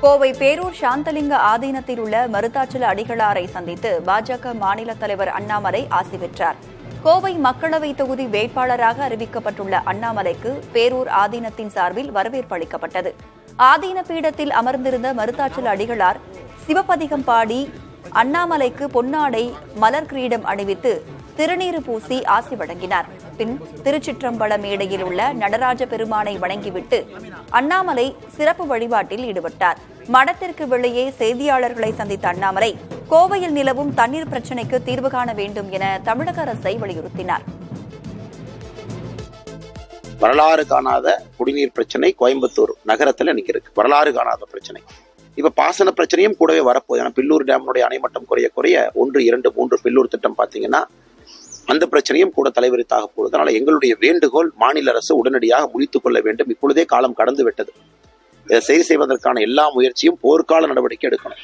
கோவை பேரூர் சாந்தலிங்க ஆதீனத்தில் உள்ள மருதாச்சல அடிகளாரை சந்தித்து பாஜக மாநில தலைவர் அண்ணாமலை ஆசி பெற்றார். கோவை மக்களவை தொகுதி வேட்பாளராக அறிவிக்கப்பட்டுள்ள அண்ணாமலைக்கு பேரூர் ஆதீனத்தின் சார்பில் வரவேற்பு அளிக்கப்பட்டது. ஆதீன பீடத்தில் அமர்ந்திருந்த மருதாச்சல அடிகளார் சிவபதிகம் பாடி அண்ணாமலைக்கு பொன்னாடை மலர் கிரீடம் அணிவித்து திருநீறு பூசி ஆசி வழங்கினார். பின் திருச்சிற்றம்பல மேடையில் உள்ள நடராஜ பெருமானை வணங்கிவிட்டு அண்ணாமலை சிறப்பு வழிபாட்டில் ஈடுபட்டார். மடத்திற்கு வெளியே செய்தியாளர்களை சந்தித்த அண்ணாமலை கோவையில் நிலவும் தண்ணீர் பிரச்சினைக்கு தீர்வு காண வேண்டும் என தமிழக அரசை வலியுறுத்தினார். வரலாறு காணாத குடிநீர் பிரச்சனை கோயம்புத்தூர் நகரத்தில் இன்னைக்கு இருக்கு. வரலாறு காணாத பிரச்சனை. இப்ப பாசன பிரச்சனையும் கூடவே வரப்போகுது. ஏன்னா பில்லூர் டேமுடைய அணைமட்டம் குறைய 1, 2, 3 பில்லூர் திட்டம் பாத்தீங்கன்னா அந்த பிரச்சனையும் கூட தலைவரித்தாக போகுது. அதனால எங்களுடைய வேண்டுகோள், மாநில அரசு உடனடியாக முடித்துக் கொள்ள வேண்டும். இப்பொழுதே காலம் கடந்து விட்டது. இதை சரி செய்வதற்கான எல்லா முயற்சியும் போர்க்கால நடவடிக்கை எடுக்கணும்.